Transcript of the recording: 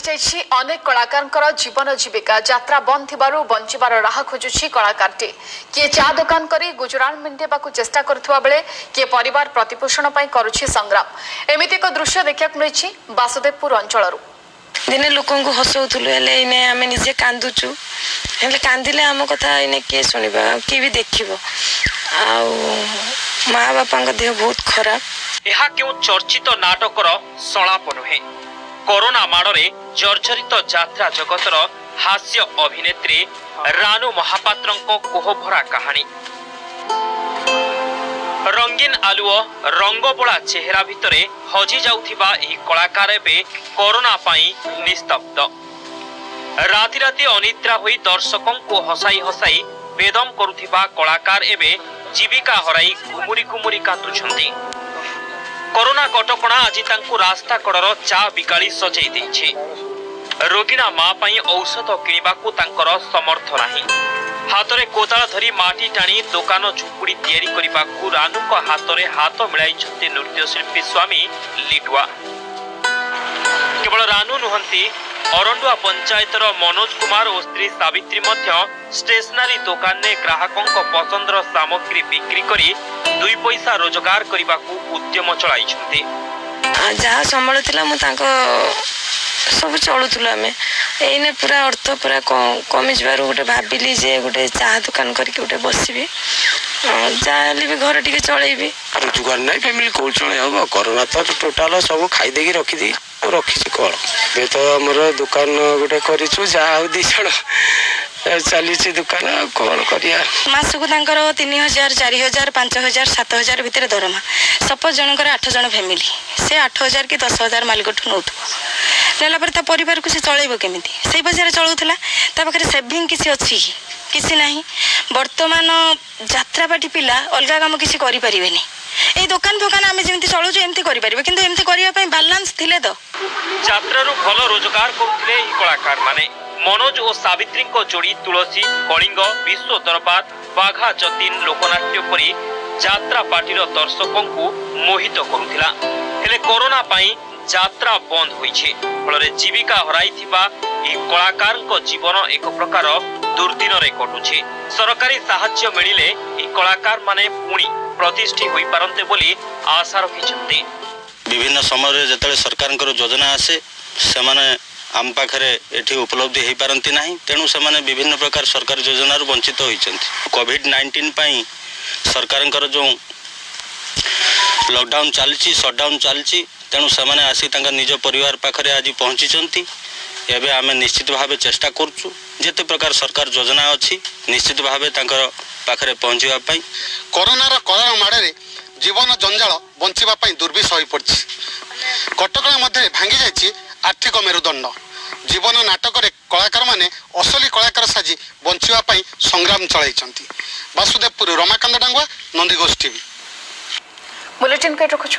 जाइछि अनेक कलाकार जीवन जीविका यात्रा बंद थिबारु बंचिबार राह खोजुछि कलाकारटी किए चा दुकान करी गुजरात मेंटेबाकू चेष्टा करुवा बेले किए परिवार प्रतिपोषण पई करुछि संग्राम एमिति एक दृश्य देखिବାକୁ मिलिछि वासुदेवपुर अंचलरू दिने लोक हसौलु इने आम निजे कांदुचु कांदिले आम कथा इने किए शुणा किए भी देखिबो आ माँ बापा देह बहुत खराब। यह क्यों चर्चित नाटकर संलाप नुहे कोरोना माड़े जर्जरित यात्रा जगतर हास्य अभिनेत्री रानू महापात्र कोहभरा कहानी रंगीन आलुओ रंगबोला चेहरा भितरे हजि जाउथिबा एही कलाकार एबे कोरोना पाई निस्तब्ध राति राति अनिद्रा होई दर्शकों को हसाई हसाई बेदम करुथिबा कलाकार एबे जीविका हराई घुमुरी घुमुरी कांदुछंती। कोरोना कटकणा आज तांकु रास्ता कड़र चा बिकाली सजेई देछि। रोगिणा माँ पई औषध किनिबाकू तांकर समर्थ नाही। हातरे कोदाळ धरी माटी टाणी दुकान झुपुड़ी तैयारी करिबाकू रानूक हातरे हाथ मिलाइछंती नृत्यशिल्पी स्वामी लिडुआ। केवल रानू नुहंती अरंडुआ पंचायतर मनोज कुमार और स्त्री सावित्री मध्य स्टेशनरी दुकान ने ग्राहकों पसंदर सामग्री बिक्री करी दुई पैसा रोजगार करने उद्यम चलाई जहाँ संबल थिला मु तांको सब चलुथुला आमे एने पूरा अर्थ पूरा कमी जबार गोटे भाबिली जे गोटे चाह दुकान करके गोटे बसबी जाले भी घर टिके चलेबी रोजगार नहीं फैमिली को चले हम कोरोना तो टोटाल सब खाई देकी रखी दी रखी कौन ये तो आमर दुकान गोटे करूँ जहाँ दी जन चली दुकान कौन करिया मासकू 3000 4000 5000 7000 भितर दरमा सपोज जनकर 8 जन फैमिली से 8000 कि 10000 मालिकठू नौ नेला पर परिवार को से चलेबो केमिति से बजार चलाउथला ता पाखरे सेविंग किसी अच्छी किसी नहीं वर्तमान यात्रापाटी पिला अलग काम किसी करि परिबेनी ए दुकान फोकान आमे जेमति चलु जे एमति करि परिबे किंतु एमति करिया पई बैलेंस थिले तो यात्रारू भल रोजगार करुथिले ई कलाकार माने मनोज और सावित्री को जोड़ी तुलसी कलिंग विश्व दरबार बाघा जतीन लोकनाट्य परी यात्रा पार्टीर दर्शकों को मोहित करुथिला हेले कोरोना पाई यात्रा बंद होइछे फलरे जीविका हराइथिबा ई कलाकार को जीवन एक प्रकार दुर्दिन रे कटुछे सरकारी साहाय्य मिलिले ई कलाकार माने पुणी प्रतिष्ठी होई पारंते बोली आशा रखिछन्ते। विभिन्न समय जतले सरकार योजना आसे सेमाने आम पाखरे एठी उपलब्धि हो पारती ना तेणु से विभिन्न प्रकार सरकारी योजना वंचित होइछन्ति। कोविड-19 पाई सरकार जो लॉकडाउन चलछि शटडाउन चलछि तेणु से आसी निज परिवार पाखरे आज पहुँची एवं आम निश्चित भाव चेष्टा करुचु जेते प्रकार सरकार योजना अच्छी निश्चित भाव पाखरे पहुँचापी कोरोनार कलह माड़े जीवन जंजाल बंचापी दुर्विष हो पड़ी कटकणा मध्य भांगी जाइए आर्थिक मेरुदंड जीवन नाटक कलाकार माने असली कलाकार साजी बंचापी संग्राम चलाई। वासुदेवपुर रमाकांत डांगुआ नंदीघोष टीवी बुलेटिन के रखुछु।